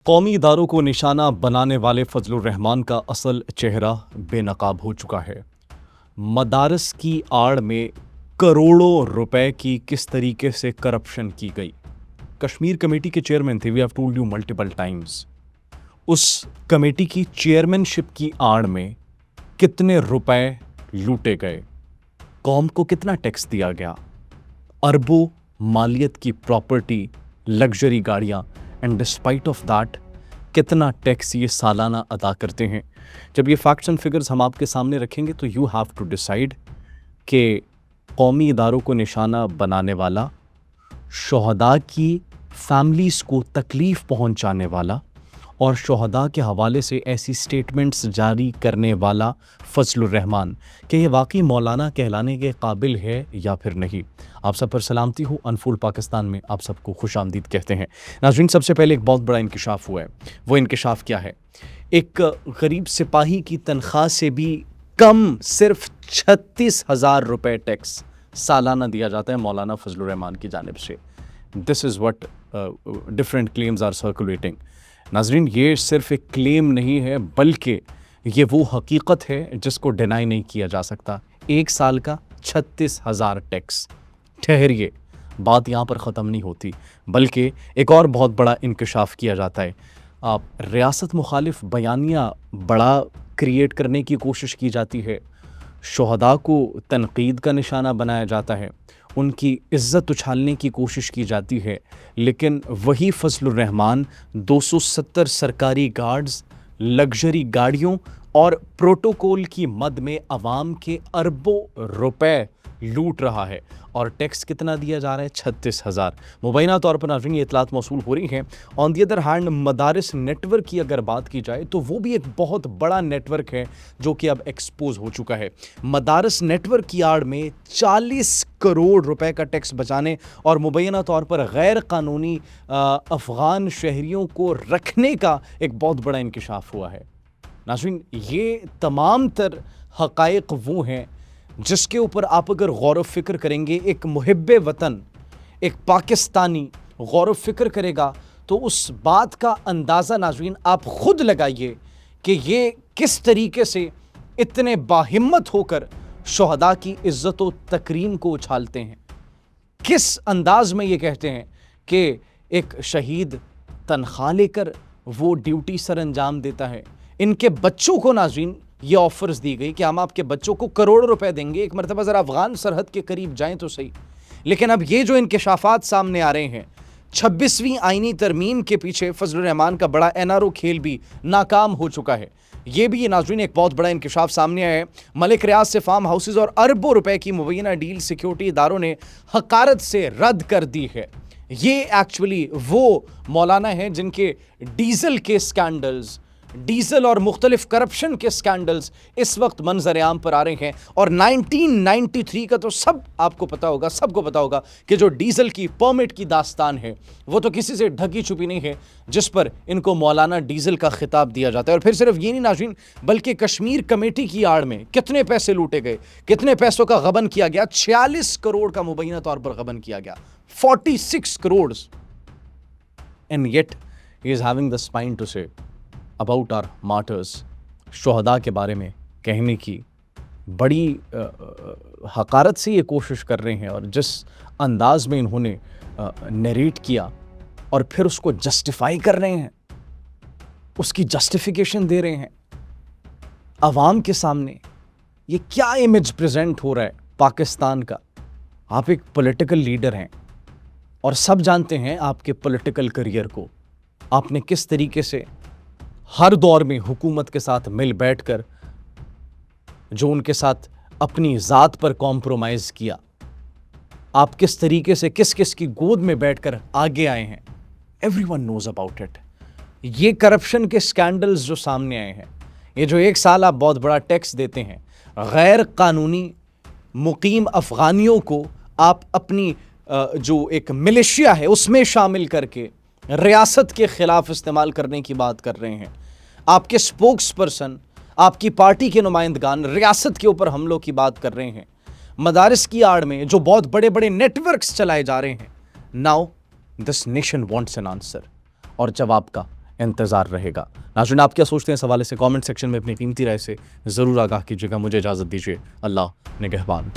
قومی اداروں کو نشانہ بنانے والے فضل الرحمان کا اصل چہرہ بے نقاب ہو چکا ہے۔ مدارس کی آڑ میں کروڑوں روپے کی کس طریقے سے کرپشن کی گئی۔ کشمیر کمیٹی کے چیئرمین تھے، we have told you multiple times. اس کمیٹی کی چیئرمین شپ کی آڑ میں کتنے روپے لوٹے گئے، قوم کو کتنا ٹیکس دیا گیا، اربوں مالیت کی پراپرٹی، لگژری گاڑیاں، اینڈ ڈسپائٹ آف دیٹ کتنا ٹیکس یہ سالانہ ادا کرتے ہیں۔ جب یہ فیکٹس اینڈ فگرز ہم آپ کے سامنے رکھیں گے تو یو ہیو ٹو ڈیسائیڈ کہ قومی اداروں کو نشانہ بنانے والا، شہداء کی فیملیز کو تکلیف پہنچانے والا اور شہداء کے حوالے سے ایسی سٹیٹمنٹس جاری کرنے والا فضل الرحمان، کہ یہ واقعی مولانا کہلانے کے قابل ہے یا پھر نہیں۔ آپ سب پر سلامتی ہو، انفولڈ پاکستان میں آپ سب کو خوش آمدید کہتے ہیں۔ ناظرین، سب سے پہلے ایک بہت بڑا انکشاف ہوا ہے۔ وہ انکشاف کیا ہے؟ ایک غریب سپاہی کی تنخواہ سے بھی کم صرف 36,000 روپے ٹیکس سالانہ دیا جاتا ہے مولانا فضل الرحمان کی جانب سے۔ This is what different claims are circulating. ناظرین، یہ صرف ایک کلیم نہیں ہے بلکہ یہ وہ حقیقت ہے جس کو ڈینائی نہیں کیا جا سکتا۔ ایک سال کا 36,000 ٹیکس۔ ٹھہریے، بات یہاں پر ختم نہیں ہوتی، بلکہ ایک اور بہت بڑا انکشاف کیا جاتا ہے۔ ریاست مخالف بیانیہ بڑا کریٹ کرنے کی کوشش کی جاتی ہے، شہداء کو تنقید کا نشانہ بنایا جاتا ہے، ان کی عزت اچھالنے کی کوشش کی جاتی ہے، لیکن وہی فضل الرحمان 270 سرکاری گارڈز، لگژری گاڑیوں اور پروٹوکول کی مد میں عوام کے اربوں روپے لوٹ رہا ہے، اور ٹیکس کتنا دیا جا رہا ہے؟ 36,000۔ مبینہ طور پر ناظرین یہ اطلاعات موصول ہو رہی ہیں۔ آن دی ادر ہینڈ، مدارس نیٹ ورک کی اگر بات کی جائے تو وہ بھی ایک بہت بڑا نیٹ ورک ہے جو کہ اب ایکسپوز ہو چکا ہے۔ مدارس نیٹ ورک کی آڑ میں 40 کروڑ روپے کا ٹیکس بچانے اور مبینہ طور پر غیر قانونی افغان شہریوں کو رکھنے کا ایک بہت بڑا انکشاف ہوا ہے۔ ناظرین، یہ تمام تر حقائق وہ ہیں جس کے اوپر آپ اگر غور و فکر کریں گے، ایک محب وطن، ایک پاکستانی غور و فکر کرے گا تو اس بات کا اندازہ ناظرین آپ خود لگائیے کہ یہ کس طریقے سے اتنے باہمت ہو کر شہداء کی عزت و تکریم کو اچھالتے ہیں، کس انداز میں یہ کہتے ہیں کہ ایک شہید تنخواہ لے کر وہ ڈیوٹی سر انجام دیتا ہے۔ ان کے بچوں کو ناظرین یہ آفرز دی گئی کہ ہم آپ کے بچوں کو کروڑ روپے دیں گے، ایک مرتبہ ذرا افغان سرحد کے قریب جائیں تو صحیح۔ لیکن اب یہ جو انکشافات سامنے آ رہے ہیں، 26ویں آئینی ترمیم کے پیچھے فضل الرحمان کا بڑا این آر او کھیل بھی ناکام ہو چکا ہے۔ یہ بھی ناظرین ایک بہت بڑا انکشاف سامنے آیا ہے۔ ملک ریاض سے فارم ہاؤسز اور اربوں روپے کی مبینہ ڈیل سیکیورٹی اداروں نے حقارت سے رد کر دی ہے۔ یہ ایکچولی وہ مولانا ہیں جن کے ڈیزل کے سکینڈلز، ڈیزل اور مختلف کرپشن کے سکینڈلز اس وقت منظر عام پر آ رہے ہیں، اور 1993 کا تو سب آپ کو پتا ہوگا، سب کو پتا ہوگا کہ جو ڈیزل کی پرمٹ کی داستان ہے وہ تو کسی سے ڈھکی چھپی نہیں ہے، جس پر ان کو مولانا ڈیزل کا خطاب دیا جاتا ہے۔ اور پھر صرف یہ نہیں ناظرین، بلکہ کشمیر کمیٹی کی آڑ میں کتنے پیسے لوٹے گئے، کتنے پیسوں کا غبن کیا گیا۔ 46 کروڑ کا مبینہ طور پر غبن کیا گیا، 46 crore, and yet he is having the spine to say about our martyrs۔ شہداء کے بارے میں کہنے کی بڑی حقارت سے یہ کوشش کر رہے ہیں، اور جس انداز میں انہوں نے نیریٹ کیا اور پھر اس کو جسٹیفائی کر رہے ہیں، اس کی جسٹیفیکیشن دے رہے ہیں عوام کے سامنے، یہ کیا امیج پریزنٹ ہو رہا ہے پاکستان کا؟ آپ ایک پولیٹیکل لیڈر ہیں اور سب جانتے ہیں آپ کے پولیٹیکل کریئر کو، آپ نے کس طریقے سے ہر دور میں حکومت کے ساتھ مل بیٹھ کر جو ان کے ساتھ اپنی ذات پر کمپرومائز کیا، آپ کس طریقے سے کس کس کی گود میں بیٹھ کر آگے آئے ہیں، every one knows about it. یہ کرپشن کے سکینڈلز جو سامنے آئے ہیں، یہ جو ایک سال آپ بہت بڑا ٹیکس دیتے ہیں، غیر قانونی مقیم افغانیوں کو آپ اپنی جو ایک ملیشیا ہے اس میں شامل کر کے ریاست کے خلاف استعمال کرنے کی بات کر رہے ہیں، آپ کے سپوکس پرسن، آپ کی پارٹی کے نمائندگان ریاست کے اوپر حملوں کی بات کر رہے ہیں، مدارس کی آڑ میں جو بہت بڑے بڑے نیٹ ورکس چلائے جا رہے ہیں۔ Now this nation wants an answer, اور جواب کا انتظار رہے گا۔ ناظرین، آپ کیا سوچتے ہیں اس حوالے سے؟ کامنٹ سیکشن میں اپنی قیمتی رائے سے ضرور آگاہ کیجیے گا۔ مجھے اجازت دیجیے، اللہ نگہبان۔